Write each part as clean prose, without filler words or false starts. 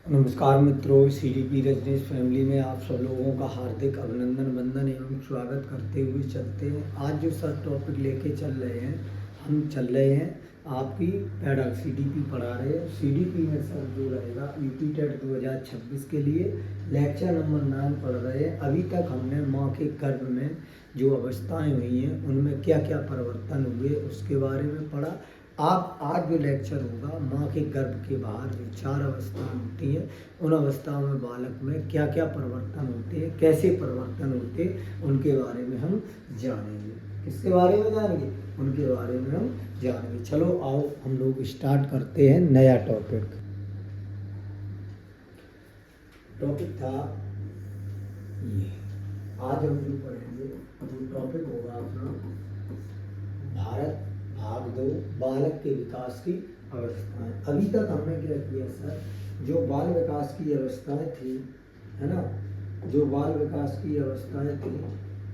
नमस्कार मित्रों, CDP Rajneesh family में आप सब लोगों का हार्दिक अभिनंदन वंदन एवं स्वागत करते हुए चलते हैं। आज जो सर टॉपिक लेके चल रहे हैं, हम चल रहे हैं आपकी पैडा सीडीपी पढ़ा रहे हैं। सीडीपी में सर जो रहेगा यूपी टेट 2026 के लिए लेक्चर नंबर 9 पढ़ रहे हैं। अभी तक हमने माँ के गर्भ में जो अवस्थाएँ हुई हैं उनमें क्या क्या परिवर्तन हुए उसके बारे में पढ़ा। आप आज जो लेक्चर होगा माँ के गर्भ के बाहर जो 4 अवस्थाएं होती हैं, उन अवस्थाओं में बालक में क्या क्या परिवर्तन होते हैं, कैसे परिवर्तन होते हैं, उनके बारे में हम जानेंगे। किसके बारे में जानेंगे? उनके बारे में हम जानेंगे। चलो आओ हम लोग स्टार्ट करते हैं नया टॉपिक। टॉपिक था ये, आज हम जो पढ़ेंगे वो टॉपिक होगा अपना भारत भाग 2 बालक के विकास की अवस्थाएं। अभी तक हमने क्या किया सर, जो बाल विकास की अवस्थाएं थी, है ना, जो बाल विकास की अवस्थाएं थी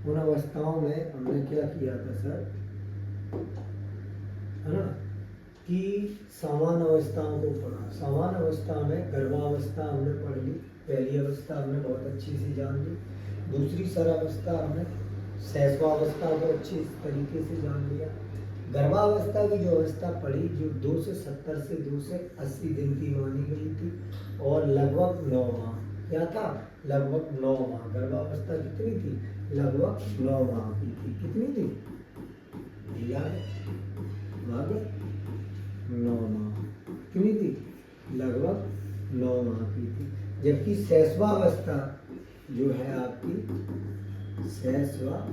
उन अवस्थाओं में हमने क्या किया था सर, है ना, कि समान अवस्थाओं को पढ़ा। समान अवस्था में गर्भावस्था हमने पढ़ ली, पहली अवस्था हमने बहुत अच्छी से जान ली। दूसरी सर अवस्था हमने शैशवावस्था को अच्छी तरीके से जान लिया। गर्भावस्था की जो अवस्था पड़ी, जो 2 से 70 से 2 से 80 दिन की मानी गई थी और लगभग 9 माह, क्या था, लगभग 9 माह। गर्भावस्था कितनी थी? लगभग 9 माह की थी। कितनी थी? लगभग 9 माह। कितनी थी? लगभग 9 माह की थी। जबकि शैशवावस्था जो है आपकी, शैशवावस्था,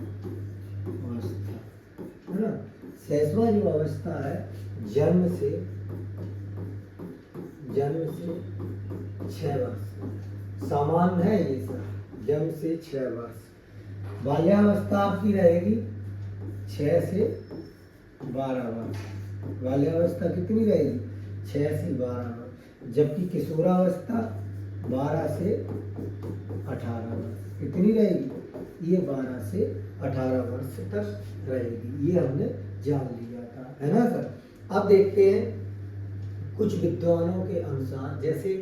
है ना, शैशवा जो अवस्था है जन्म से 6 वर्ष सामान्य है ये सर, जन्म से 6 वर्ष। बाल्यावस्था आपकी रहेगी 6 से 12 वर्ष। बाल्यावस्था कितनी रहेगी? 6 से 12 वर्ष। जबकि किशोरावस्था 12 से 18 वर्ष। कितनी रहेगी? ये 12 से 18 वर्ष तक रहेगी। ये हमने जान लिया था, है ना सर। अब देखते हैं कुछ विद्वानों के अनुसार, जैसे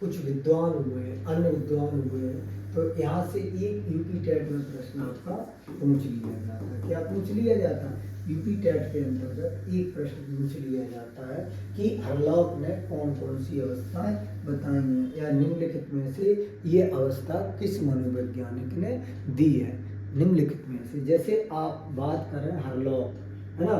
कुछ विद्वान हुए, अन्य विद्वान हुए, तो यहाँ से एक यूपी टेट में प्रश्न आपका पूछ लिया जाता है। क्या पूछ लिया जाता है? यूपी टेट के अंतर्गत एक प्रश्न पूछ लिया जाता है कि हरलॉक ने कौन कौन सी अवस्थाएं बताई हैं, या निम्नलिखित में से ये अवस्था किस मनोवैज्ञानिक ने दी है। निम्नलिखित में से जैसे आप बात कर रहे हैं हरलॉक, है ना,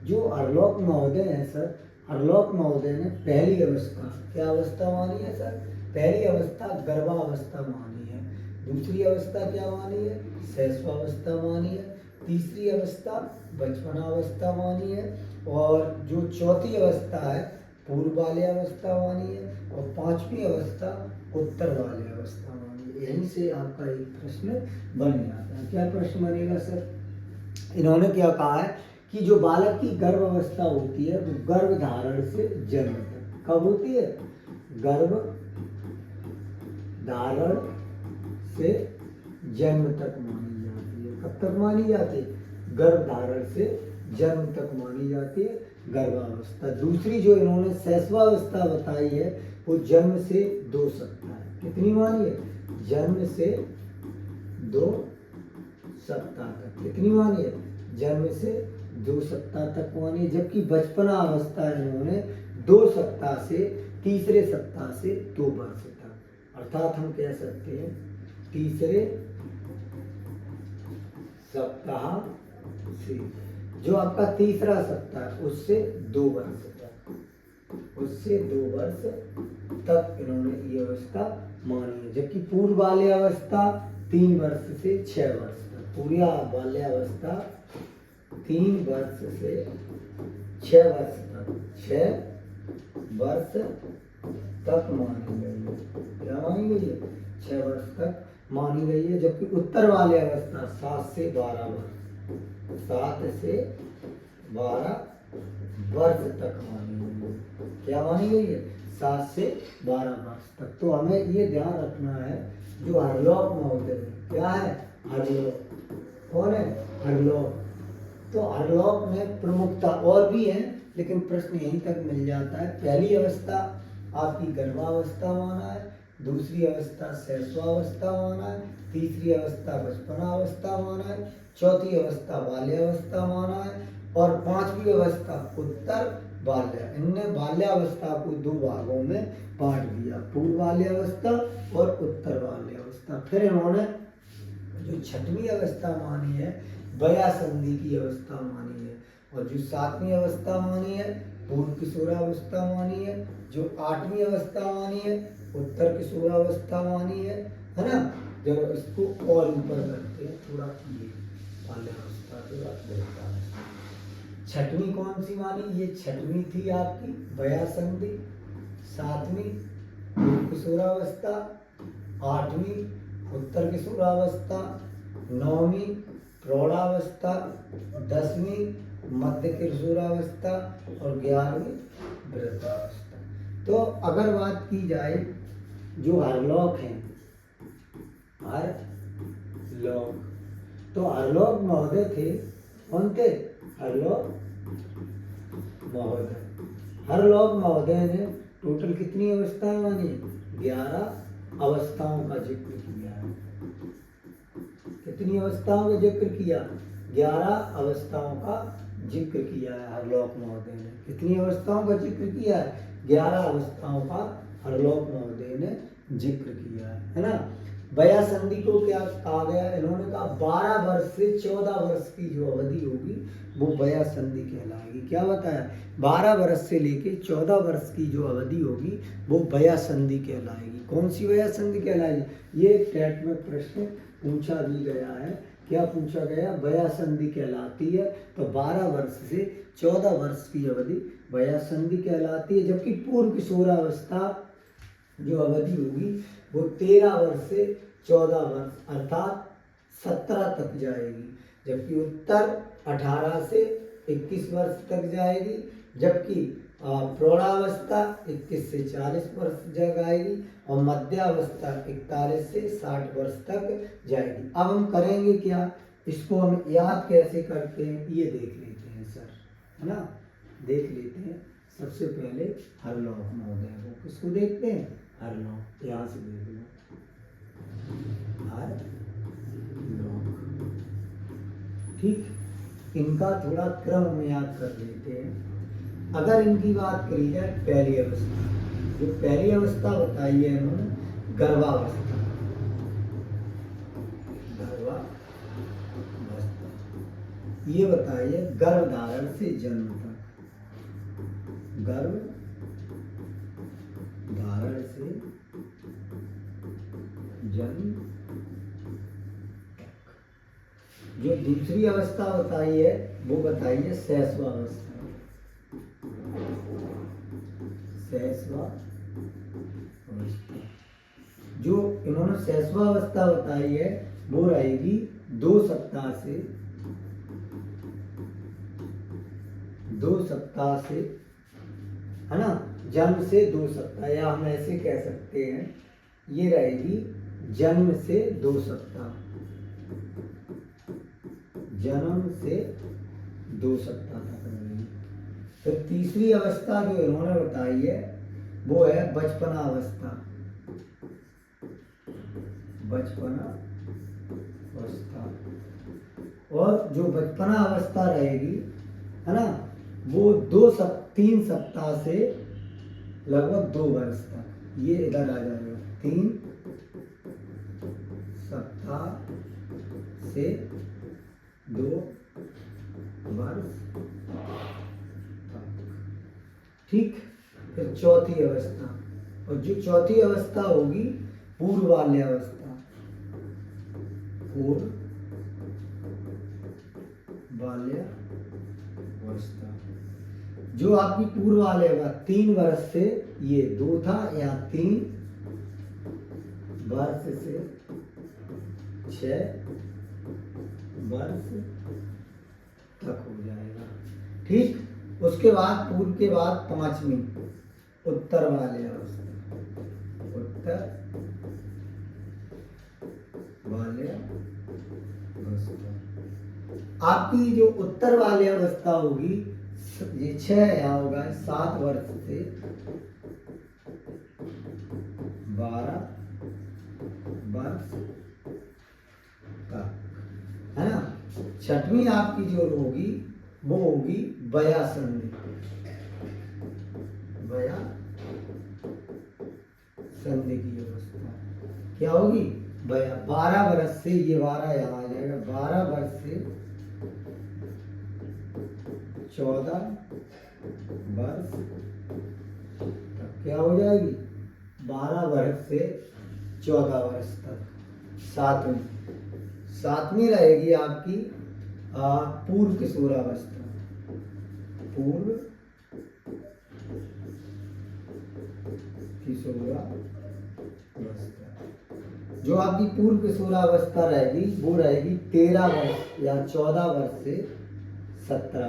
जो हरलॉक महोदय हैं सर, हरलॉक महोदय ने पहली अवस्था, क्या अवस्था मानी है सर? पहली अवस्था गर्भावस्था मानी है। दूसरी अवस्था क्या मानी है? शैशवावस्था मानी है। तीसरी अवस्था बचपनावस्था मानी है। और जो चौथी अवस्था है पूर्व बाल्यावस्था मानी है। और 5वीं अवस्था उत्तर बाल्यावस्था मानी है। यहीं से आपका एक प्रश्न बन जाता है। क्या प्रश्न बनेगा सर? इन्होंने क्या कहा है कि जो बालक की गर्भ अवस्था होती है वो गर्भ धारण से जन्म तक कब होती है? गर्भ धारण से जन्म तक मानी जाती है। कब तक मानी जाती है? गर्भ धारण से जन्म तक मानी जाती है गर्भावस्था। दूसरी जो इन्होंने शैशवावस्था बताई है वो जन्म से 2 सप्ताह है। कितनी मानी है? जन्म से 2 सप्ताह तक। कितनी मानी है? जन्म से 2 सप्ताह तक मानी है। जबकि बचपना अवस्था इन्होंने 2 सप्ताह से तीसरे सप्ताह से 2 वर्ष तक, अर्थात हम कह सकते हैं तीसरे सप्ताह से, जो आपका तीसरा सप्ताह उससे 2 वर्ष तक, उससे 2 वर्ष तक इन्होंने ये अवस्था मानी है। जबकि पूर्व बाल्यावस्था 3 वर्ष से 6 वर्ष तक, पूरी बाल्यावस्था 3 वर्ष से 6 वर्ष तक, 6 वर्ष तक मानी गई है। क्या मानी गई है? 6 वर्ष तक मानी गई है। जबकि उत्तर बाल्यावस्था 7 से 12 वर्ष, 7 से 12 वर्ष तक मानी गई है। क्या मानी गई है? 7 से 12 वर्ष तक। तो हमें ये ध्यान रखना है, जो हरलॉक महोदय क्या है? हरलॉक कौन है? हरलॉक। तो हरलॉक में प्रमुखता और भी है, लेकिन प्रश्न यहीं तक मिल जाता है। पहली अवस्था आपकी गर्भावस्था माना है, दूसरी अवस्था शैशवावस्था माना है, तीसरी अवस्था बचपनावस्था माना है, चौथी अवस्था बाल्यावस्था माना है और पांचवी अवस्था उत्तर बाल्य। इनने बाल्यावस्था को दो भागों में बांट दिया, पूर्व बाल्यावस्था और उत्तर बाल्यावस्था। फिर इन्होंने जो छठवीं अवस्था मानी है वयासंधि की अवस्था मानी है, और जो सातवीं अवस्था मानी है पूर्व किशोरावस्था मानी है, जो आठवीं अवस्था मानी है उत्तर किशोरावस्था मानी है ना। जब इसको और ऊपर करते हैं थोड़ा, ये बाल्यावस्था के बाद वृद्धावस्था। छठवीं कौन सी मानी? ये छठवीं थी आपकी वयासंधि, सातवीं पूर्व किशोरावस्था, आठवीं उत्तर किशोरावस्था, नौवीं प्रौढ़ावस्था, 10वीं मध्य किशोरावस्था और 11वीं वृद्धावस्था। तो अगर बात की जाए जो हरलॉक हैं, हरलॉक, तो हरलॉक महोदय थे, कौन थे? हरलॉक महोदय। हरलॉक महोदय ने टोटल कितनी अवस्थाएं मानी? 11 अवस्थाओं का जिक्र किया है। कितनी अवस्थाओं का जिक्र किया? 11 अवस्थाओं का जिक्र किया है हरलॉक महोदय ने। कितनी अवस्थाओं का जिक्र किया है? 11 अवस्थाओं का हरलॉक महोदय ने जिक्र किया है ना। वयासंधि को क्या कहा गया? इन्होंने कहा 12 वर्ष से 14 वर्ष की जो अवधि होगी वो वयासंधि कहलाएगी। क्या बताया? 12 वर्ष से लेके 14 वर्ष की जो अवधि होगी वो वयासंधि कहलाएगी। कौन सी वयासंधि कहलाएगी? ये टेट में प्रश्न पूछा भी गया है। क्या पूछा गया? वयासंधि कहलाती है। तो 12 वर्ष से 14 वर्ष की अवधि वयासंधि कहलाती है, जबकि पूर्व किशोरावस्था जो अवधि होगी वो 13 वर्ष से 14 वर्ष अर्थात 17 तक जाएगी, जबकि उत्तर 18 से 21 वर्ष तक जाएगी, जबकि प्रौढ़ावस्था 21 से 40 वर्ष तक आएगी और मध्यावस्था 41 से 60 वर्ष तक जाएगी। अब हम करेंगे क्या? इसको हम याद कैसे करते हैं ये देख लेते हैं सर, है ना। देख लेते हैं सबसे पहले हरलॉक महोदय को। किसको देखते हैं? हरलॉक। यहाँ से देख लो, हरलॉक। ठीक, इनका थोड़ा क्रम में याद कर लेते हैं। अगर इनकी बात करी जाए पहली अवस्था, जो पहली अवस्था बताई है इन्होंने गर्भावस्था। गर्भावस्था ये बताई है गर्भधारण से जन्म तक। गर्भ धारण से जन्म तक। जो दूसरी अवस्था बताई है वो बताई है शैशवावस्था। शैशवावस्था, जो इन्होंने शैशवावस्था बताई है वो रहेगी 2 सप्ताह से 2 सप्ताह से, है ना, जन्म से 2 सप्ताह, या हम ऐसे कह सकते हैं ये रहेगी जन्म से 2 सप्ताह, जन्म से 2 सप्ताह तक रहेगी। फिर तीसरी अवस्था जो इन्होंने बताई है वो है बचपना अवस्था। बचपना अवस्था, और जो बचपना अवस्था रहेगी, है ना, वो 3 सप्ताह से लगभग 2 वर्ष तक। ये इधर आ जाएगा 3 सप्ताह से 2 वर्ष तक। ठीक। फिर चौथी अवस्था, और जो चौथी अवस्था होगी पूर्व बाल्यावस्था। पूर्व बाल्यावस्था, जो आपकी पूर्व बाल्यावस्था 3 वर्ष से, ये 2 था, यहाँ 3 वर्ष से 6 वर्ष तक हो जाएगा। ठीक। उसके बाद पूर्व के बाद 5वीं उत्तर बाल्यावस्था। उत्तर बाल्यावस्था, आपकी जो उत्तर बाल्यावस्था होगी ये 6 यहाँ होगा 7 वर्ष से 12 वर्ष तक, है ना। छठवीं आपकी जो होगी वो होगी वया संधि। वया संधि की अवस्था क्या होगी? 12 वर्ष से, ये 12 यहाँ आ जाएगा, 12 वर्ष से 14 वर्ष तक क्या हो जाएगी? 12 वर्ष से 14 वर्ष तक। सातवीं रहेगी आपकी पूर्व किशोरावस्था। पूर्व किशोरावस्था, जो आपकी पूर्व किशोरावस्था रहेगी वो रहेगी 13 वर्ष या 14 वर्ष से 17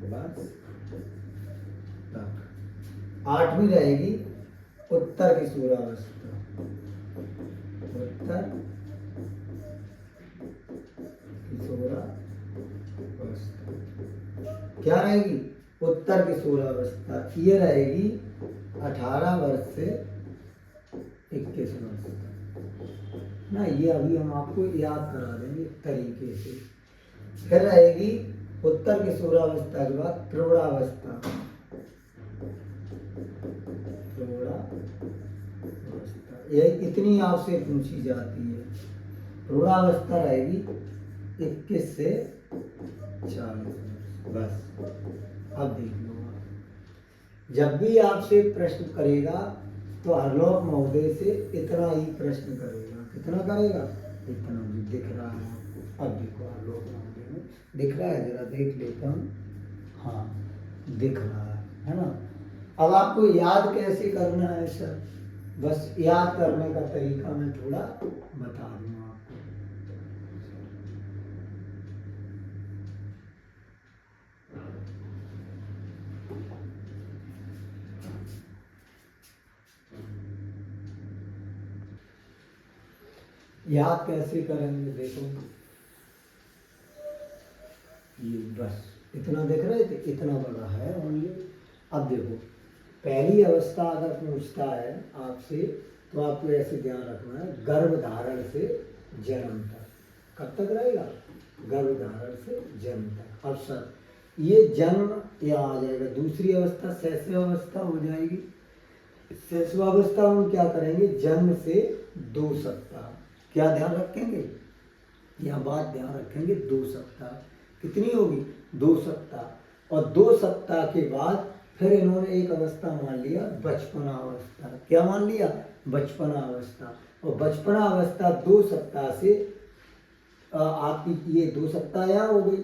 वर्ष तक। आठवीं रहेगी उत्तर किशोरावस्था। उत्तर किशोरावस्था क्या रहेगी? उत्तर किशोरावस्था ये रहेगी 18 वर्ष से 21 वर्ष तक ना। ये अभी हम आपको याद करा देंगे तरीके से। फिर रहेगी उत्तर किशोरावस्था के बाद प्रौढ़ावस्था। ये इतनी आपसे पूछी जाती है। प्रौढ़ावस्था रहेगी 21 से 40 बस। अब देख लो, जब भी आपसे प्रश्न करेगा तो हरलोक महोदय से इतना ही प्रश्न करेगा। कितना करेगा? इतना भी दिख रहा है। अब देखो हरलोक महोदय में दिख रहा है, जरा देख लेता हूँ। हाँ दिख रहा है ना। अब आपको याद कैसे करना है सर, बस याद करने का तरीका मैं थोड़ा बता दूँ आपको। याद कैसे करेंगे? देखो ये बस इतना देख रहे थे, इतना बड़ा है ओनली। अब देखो पहली अवस्था अगर पूछता है आपसे तो आपको ऐसे ध्यान रखना है, गर्भधारण से जन्म तक। कब तक रहेगा? गर्भधारण से जन्म तक। अब सर ये जन्म यहाँ आ जाएगा। दूसरी अवस्था शैशवावस्था हो जाएगी। शैशवावस्था हम क्या करेंगे? जन्म से 2 सप्ताह। क्या ध्यान रखेंगे? यहाँ बात ध्यान रखेंगे, 2 सप्ताह। कितनी होगी? 2 सप्ताह। और 2 सप्ताह के बाद फिर इन्होंने एक अवस्था मान लिया, बचपना अवस्था। क्या मान लिया? बचपना अवस्था। और बचपना अवस्था 2 सप्ताह से आपकी ये 2 सप्ताह यहाँ हो गई।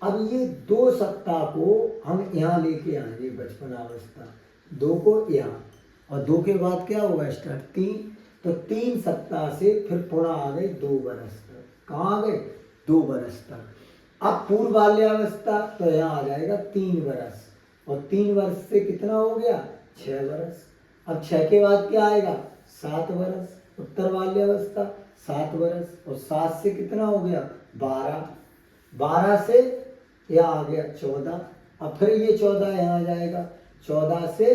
अब ये 2 सप्ताह को हम यहाँ लेके आएंगे, बचपना अवस्था 2 को यहाँ, और 2 के बाद क्या होगा? स्टार्ट 3। तो 3 सप्ताह से फिर पुनः आ गए 2 वर्ष तक। कहाँ आ गए? 2 वर्ष तक। अब पूर्व बाल्यावस्था तो यहाँ आ जाएगा 3 वर्ष, और 3 वर्ष से कितना हो गया? 6 वर्ष। अब 6 के बाद क्या आएगा? 7 वर्ष। उत्तर बाल्यावस्था 7 वर्ष, और 7 से कितना हो गया? 12। 12 से यहाँ आ गया 14। अब फिर ये 14 यहाँ आ जाएगा, 14 से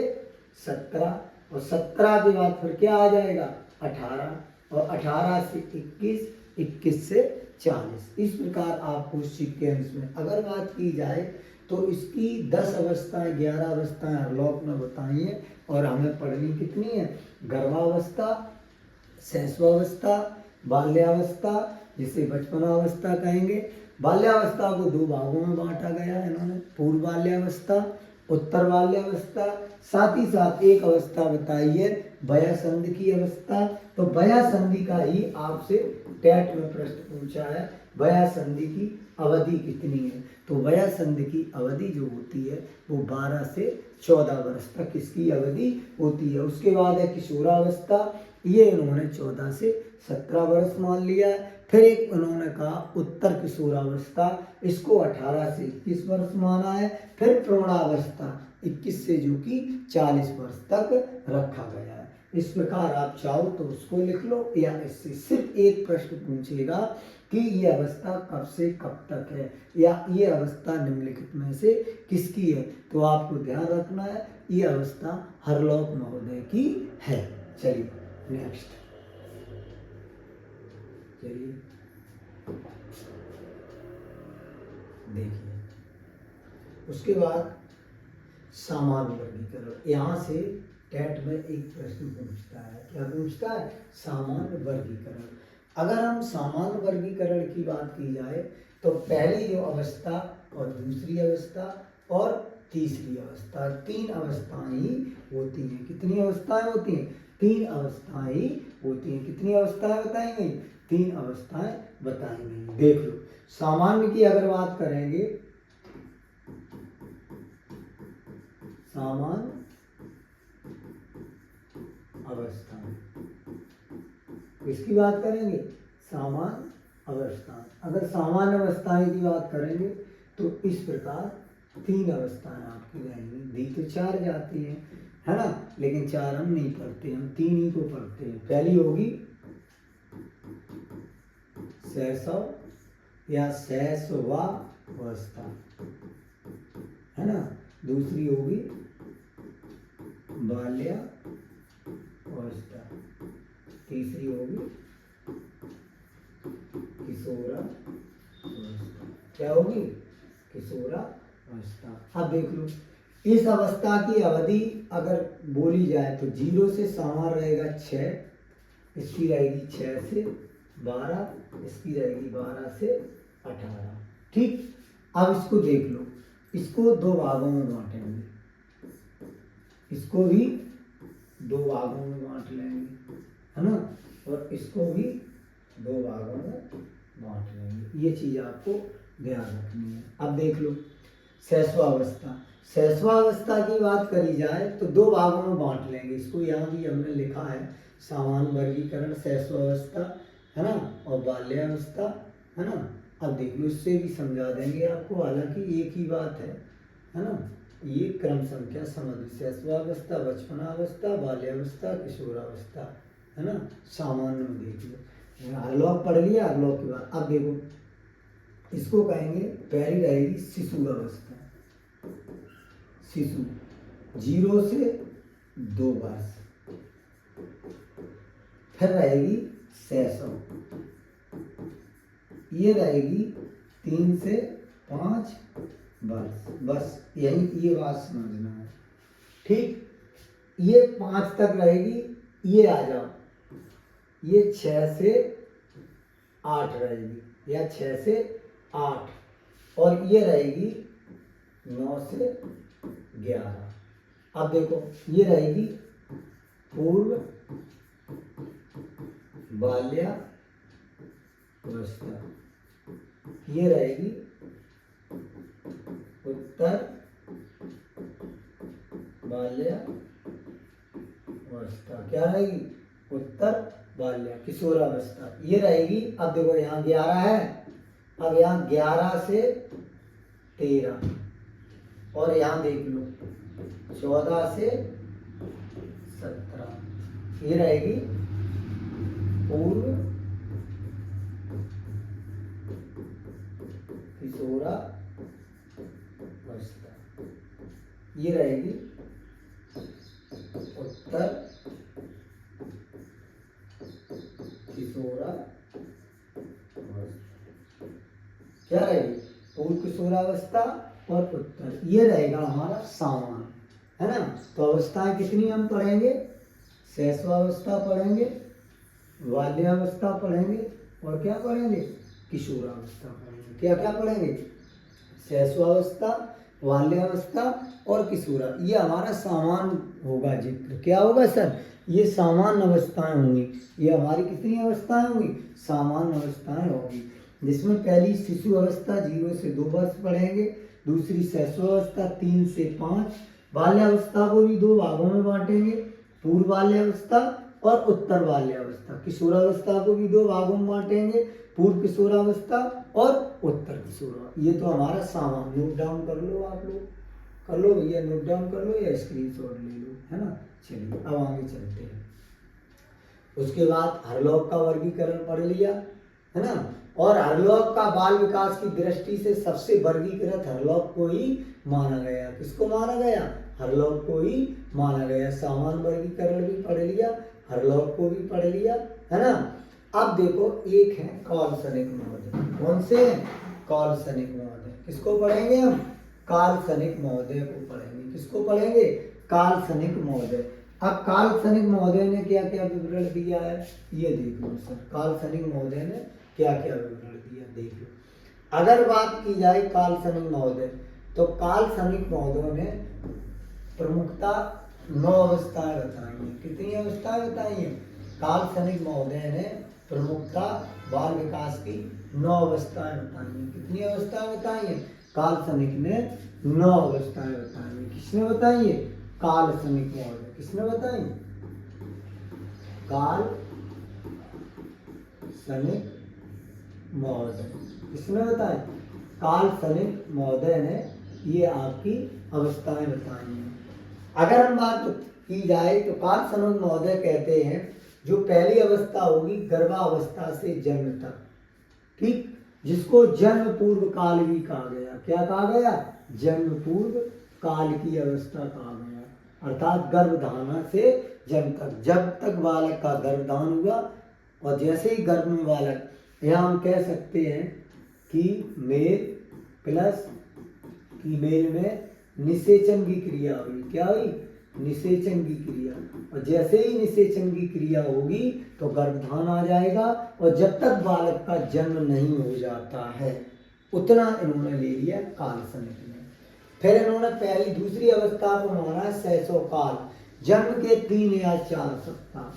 17, और 17 के बाद फिर क्या आ जाएगा? 18, और 18 से 21, 21 से 40। इस प्रकार आपको सीक्वेंस में अगर बात की जाए तो इसकी 10 अवस्थाएं, 11 अवस्थाएं हरलोक ने बताई हैं, और हमें पढ़नी कितनी है? गर्भावस्था, शैशवावस्था, बाल्यावस्था, जिसे बचपनावस्था कहेंगे। बाल्यावस्था को 2 भागों में बांटा गया है इन्होंने, पूर्व बाल्यावस्था, उत्तर बाल्यावस्था। साथ ही साथ एक अवस्था बताई है वया संधि की अवस्था। तो वया संधि का ही आपसे टेट में प्रश्न पूछा है, वया संधि की अवधि कितनी है? तो वया संधि की अवधि जो होती है वो 12 से 14 वर्ष तक इसकी अवधि होती है। उसके बाद है किशोरावस्था, ये इन्होंने 14 से 17 वर्ष मान लिया है। फिर एक उन्होंने कहा उत्तर किशोरावस्था, इसको 18 से 21 वर्ष माना है। फिर प्रौढ़ावस्था 21 से जो कि 40 वर्ष तक रखा गया है। इस प्रकार आप चाहो तो उसको लिख लो, या इससे सिर्फ एक प्रश्न पूछेगा कि ये अवस्था कब से कब तक है या ये अवस्था निम्नलिखित में से किसकी है। तो आपको ध्यान रखना है ये अवस्था हरलोक महोदय की है। चलिए नेक्स्ट, चलिए देखिए उसके बाद सामान्य वर्गीकरण। यहाँ से टेट में एक प्रश्न पूछता है, क्या पूछता है? सामान्य वर्गीकरण। अगर हम सामान्य वर्गीकरण की बात की जाए तो पहली जो अवस्था और दूसरी अवस्था और तीसरी अवस्था, तीन अवस्थाएं ही होती हैं। कितनी अवस्थाएं होती हैं? तीन अवस्थाएं ही होती हैं। कितनी अवस्थाएं बताई गई? तीन अवस्थाएं बताई गई। देख लो, सामान्य की अगर बात करेंगे, सामान्य अवस्था, इसकी बात करेंगे सामान्य अवस्था। अगर सामान्य अवस्थाएं की बात करेंगे तो इस प्रकार तीन अवस्थाएं आपकी रहेंगी। दी तो चार जाती है ना, लेकिन चार हम नहीं पढ़ते, हम तीन ही को पढ़ते हैं। पहली होगी शैशव या शैशवावस्था, है ना। दूसरी होगी बाल्यावस्था, तीसरी होगी किशोरावस्था। क्या होगी? किशोरावस्था। अब देख लो, इस अवस्था की अवधि अगर बोली जाए तो 0 से सामान्य रहेगा 6, इसकी रहेगी 6 से 12, इसकी रहेगी 12 से 18। ठीक, अब इसको देख लो, इसको दो भागों में बांटेंगे, इसको भी दो भागों में बांट लेंगे, है ना, और इसको भी दो भागों में बांट लेंगे। ये चीज आपको ध्यान रखनी है। अब देख लो शैशवावस्था। शैशवावस्था की बात करी जाए तो दो भागों में बांट लेंगे। इसको यहाँ भी हमने लिखा है सामान्य वर्गीकरण, शैशवावस्था, है ना, और बाल्यावस्था, है ना। अब देख लो, इससे भी समझा देंगे आपको, हालांकि एक ही बात है ना। ये क्रम संख्या समझ, शैशवावस्था, बचपनावस्था, बाल्यावस्था, किशोरावस्था, है ना। सामान्य में देख लो, हरलोक पढ़ लिया। हरलोक के बाद अब देखो, इसको कहेंगे पहली रहेगी शिशु अवस्था, शिशु 0 से 2 वर्ष। फिर रहेगी शैशव, ये रहेगी 3 से 5 वर्ष। बस यही ये बात समझना है। ठीक, ये 5 तक रहेगी। ये आ जाओ, ये 6 से 8 रहेगी, या 6 से 8, और ये रहेगी 9 से 11। अब देखो, ये रहेगी पूर्व बाल्यावस्था, ये रहेगी उत्तर बाल्यावस्था। क्या रहेगी? उत्तर बाल्या। किशोरावस्था ये रहेगी। अब देखो, यहाँ 11 है, अब यहाँ 11 से 13, और यहाँ देख लो 14 से 17, ये रहेगी पूर्व किशोरावस्था, ये रहेगी उत्तर किशोरावस्था। क्या रहेगी? पूर्व किशोरावस्था और उत्तर, ये रहेगा हमारा सामान्य, है ना। तो अवस्थाएं कितनी हम पढ़ेंगे? शैशवावस्था पढ़ेंगे, बाल्यावस्था पढ़ेंगे, और क्या पढ़ेंगे? किशोरावस्था पढ़ेंगे। क्या क्या पढ़ेंगे? शैशवावस्था, बाल्यावस्था और किशोरा। ये हमारा सामान्य होगा जिक्र। क्या होगा सर? ये सामान्य अवस्थाएं होंगी। ये हमारी कितनी अवस्थाएं होंगी? सामान्य अवस्थाएं होंगी, जिसमें पहली शिशु अवस्था 0 से 2 वर्ष पढ़ेंगे, दूसरी शैशवावस्था 3 से 5, बाल्यावस्था को भी दो भागों में बांटेंगे, पूर्व बाल्यावस्था और उत्तर बाल्यावस्था। किशोरावस्था को भी दो भागों में बांटेंगे, पूर्व किशोरावस्था और उत्तर किशोरावस्था। ये तो हमारा सामान्य। नोट डाउन कर लो, आप लोग कर लो भैया, नोट डाउन कर लो या स्क्रीनशॉट ले लो, है ना। चलिए अब आगे चलते हैं। उसके बाद हरलोक का वर्गीकरण पढ़ लिया, है ना। और हरलोक का बाल विकास की दृष्टि से सबसे वर्गीकृत हरलोक को ही माना गया। किसको माना गया? हरलोक को ही माना गया। सामान्य वर्गीकरण भी पढ़ लिया, हरलोक को भी पढ़ लिया, है ना। अब देखो एक है काल्सनिक महोदय। कौन से? काल्सनिक महोदय। किसको पढ़ेंगे हम? काल्सनिक महोदय को पढ़ेंगे। किसको पढ़ेंगे? काल्सनिक महोदय। अब काल्सनिक महोदय ने क्या क्या विवरण दिया है ये देख लो सर। काल्सनिक महोदय ने क्या क्या विवरण दिया देख लो। अगर बात की जाए काल्सनिक महोदय, तो काल्सनिक महोदय ने प्रमुखतः 9 अवस्थाएं बताई हैं। कितनी अवस्थाएं बताई हैं? काल्सनिक महोदय ने प्रमुखतः बाल विकास की 9 अवस्थाएं बताई हैं। कितनी अवस्थाएं बताई हैं? काल्सनिक ने 9 अवस्थाएं बताई हैं। किसने बताई है? काल्सनिक महोदय। किसने बताई? काल्सनिक महोदय। किसने बताई? काल्सनिक महोदय ने ये आपकी अवस्थाएं बताई हैं। अगर हम बात की जाए तो काल्सनिक महोदय कहते हैं जो पहली अवस्था होगी गर्भावस्था से जन्म तक, ठीक, जिसको जन्म पूर्व काल भी कहा गया। क्या कहा गया? जन्म पूर्व काल की अवस्था कहा गया। अर्थात गर्भधारणा से जन्म तक, जब तक बालक का गर्भधान हुआ और जैसे ही गर्भ में बालक, यहाँ हम कह सकते हैं कि मेल प्लस फीमेल में निषेचन की क्रिया हुई। क्या हुई? निषेचन की क्रिया। और जैसे ही निषेचन की क्रिया होगी तो गर्भधान आ जाएगा, और जब तक बालक का जन्म नहीं हो जाता है उतना इन्होंने ले लिया काल्सनिक ने। फिर इन्होंने पहली दूसरी अवस्था को माना है शैशवकाल, जन्म के 3 या 4 सप्ताह।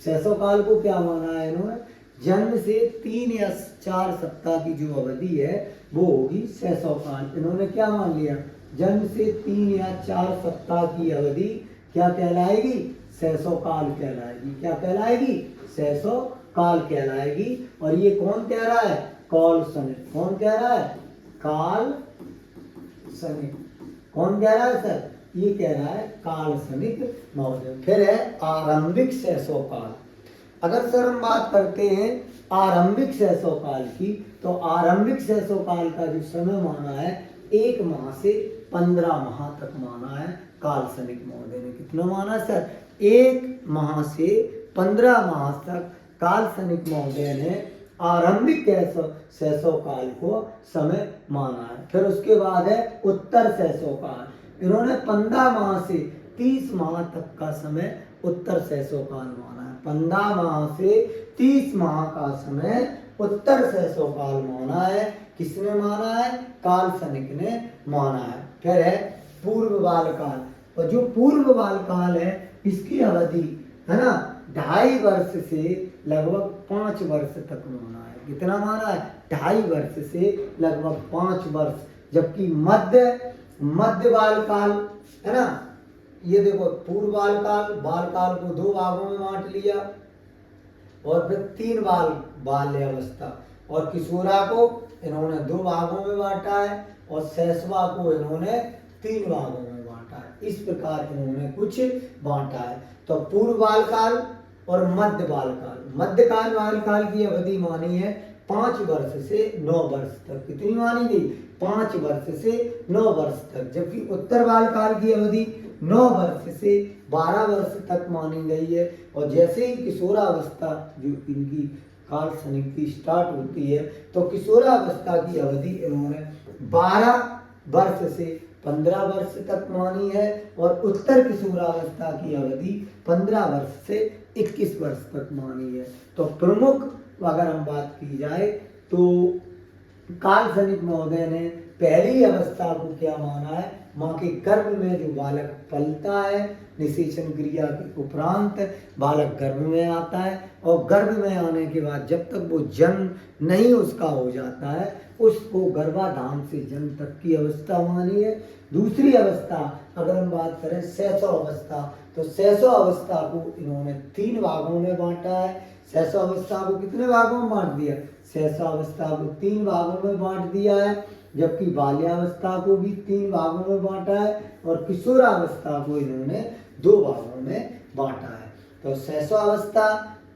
शैशवकाल को क्या माना है इन्होंने? जन्म से 3 या 4 सप्ताह की जो अवधि है वो होगी शैशवकाल। इन्होंने क्या मान लिया? जन्म से 3 या 4 सप्ताह की अवधि क्या कहलाएगी? शैशवकाल कहलाएगी। क्या कहलाएगी? शैशवकाल कहलाएगी। और ये कौन कह रहा है? काल्सनिक। कौन कह रहा है? काल्सनिक। कौन कह रहा है सर? ये कह रहा है काल्सनिक महोदय। फिर है आरंभिक शैशवकाल। अगर सर हम बात करते हैं आरंभिक शैशवकाल की, तो आरंभिक शैशवकाल का जो समय माना है 1 माह से 15 माह तक माना है काल्सनिक महोदय ने। कितना माना सर? 1 माह से 15 माह तक काल्सनिक महोदय ने आरंभिक शैशवकाल को समय माना है। फिर उसके बाद है उत्तर शैशवकाल। इन्होंने 15 माह से 30 माह तक का समय उत्तर शैशवकाल माना है। 15 माह से 30 माह का समय उत्तर शैशवकाल माना है। किसने माना है? काल्सनिक ने माना है। फिर है पूर्व बालकाल। और जो पूर्व बालकाल है इसकी अवधि है ना 2.5 वर्ष से लगभग 5 वर्ष तक माना है। कितना माना है? 2.5 वर्ष से लगभग 5 वर्ष। जबकि मध्य बालकाल है ना, ये देखो पूर्व बालकाल को 2 भागों में बांट लिया, और फिर 3 बाल्यावस्था, और किशोरा को इन्होंने 2 भागों में बांटा है, और शैशवा को इन्होंने 3 भागों में बांटा है। इस प्रकार इन्होंने कुछ बांटा है। तो पूर्व बालकाल और मध्य बालकाल की अवधि मानी है 5 वर्ष से 9 वर्ष तक। कितनी मानी गई? 5 वर्ष से 9 वर्ष तक। जबकि उत्तर बालकाल की अवधि 9 वर्ष से 12 वर्ष तक मानी गई है। और जैसे ही किशोरावस्था जो इनकी काल्सनिक की स्टार्ट होती है, तो किशोरावस्था की अवधि इन्होंने 12 वर्ष से 15 वर्ष तक मानी है, और उत्तर किशोरावस्था की अवधि 15 वर्ष से 21 वर्ष तक मानी है। तो प्रमुख अगर हम बात की जाए तो काल्सनिक महोदय ने पहली अवस्था को क्या माना है? माँ के गर्भ में जो बालक पलता है, निषेचन क्रिया के उपरांत बालक गर्भ में आता है, और गर्भ में आने के बाद जब तक वो जन्म नहीं उसका हो जाता है उसको गर्भाधान से जन्म तक की अवस्था मानी है। दूसरी अवस्था अगर हम बात करें शैशव अवस्था, तो शैशव अवस्था को इन्होंने 3 भागों में बांटा है। शैशव अवस्था को कितने भागों में बांट दिया? शैशव अवस्था को 3 भागों में बांट दिया है। जबकि बाल्यावस्था को भी 3 भागों में बांटा है, और किशोरावस्था को इन्होंने 2 भागों में बांटा है। तो शैशवावस्था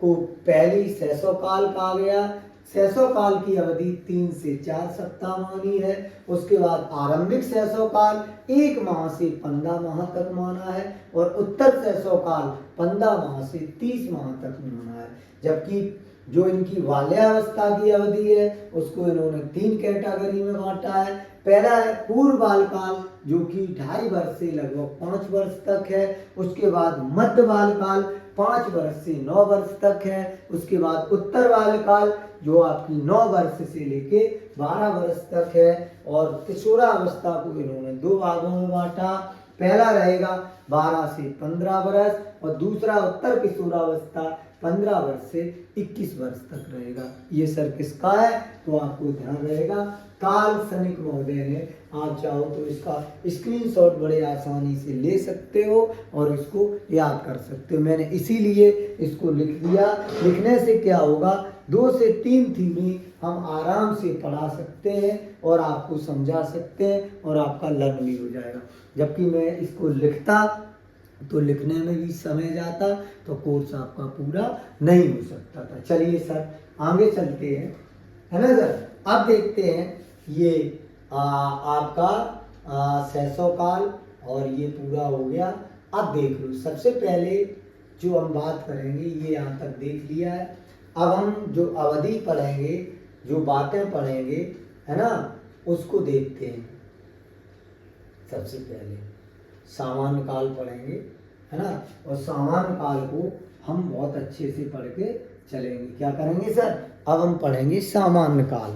को पहली शैशवकाल कहा गया, शैशव काल की अवधि 3 से 4 सप्ताह मानी है। उसके बाद आरंभिक शैशव काल 1 माह से 15 माह तक माना है और उत्तर शैशव काल 15 माह से 30 माह तक माना है। जबकि जो इनकी बाल्यावस्था की अवधि है उसको इन्होंने 3 कैटेगरी में बांटा है। पहला है पूर्व बाल काल जो कि 2.5 वर्ष से लगभग 5 वर्ष तक है। उसके बाद मध्य बाल काल 5 वर्ष से 9 वर्ष तक है। उसके बाद उत्तर बाल काल जो आपकी 9 वर्ष से लेके 12 वर्ष तक है। और किशोरावस्था को इन्होंने 2 भागों में बांटा। पहला रहेगा 12 से 15 वर्ष और दूसरा उत्तर किशोरावस्था 15 वर्ष से 21 वर्ष तक रहेगा। ये सर किसका है तो आपको ध्यान रहेगा कार्ल सनिक महोदय ने। आप चाहो तो इसका स्क्रीनशॉट बड़े आसानी से ले सकते हो और इसको याद कर सकते हो। मैंने इसीलिए इसको लिख दिया। लिखने से क्या होगा 2 से 3 थ्योरी हम आराम से पढ़ा सकते हैं और आपको समझा सकते हैं और आपका लर्न भी हो जाएगा। जबकि मैं इसको लिखता तो लिखने में भी समय जाता तो कोर्स आपका पूरा नहीं हो सकता था। चलिए सर आगे चलते हैं, है ना सर। अब देखते हैं ये आपका शैशव काल और ये पूरा हो गया। अब देख लो सबसे पहले जो हम बात करेंगे ये यहाँ तक देख लिया है। अब हम जो अवधि पढ़ेंगे जो बातें पढ़ेंगे है ना उसको देखते हैं। सबसे पहले सामान्य काल पढ़ेंगे है ना और सामान्य काल को हम बहुत अच्छे से पढ़ के चलेंगे। क्या करेंगे सर अब हम पढ़ेंगे सामान्य काल।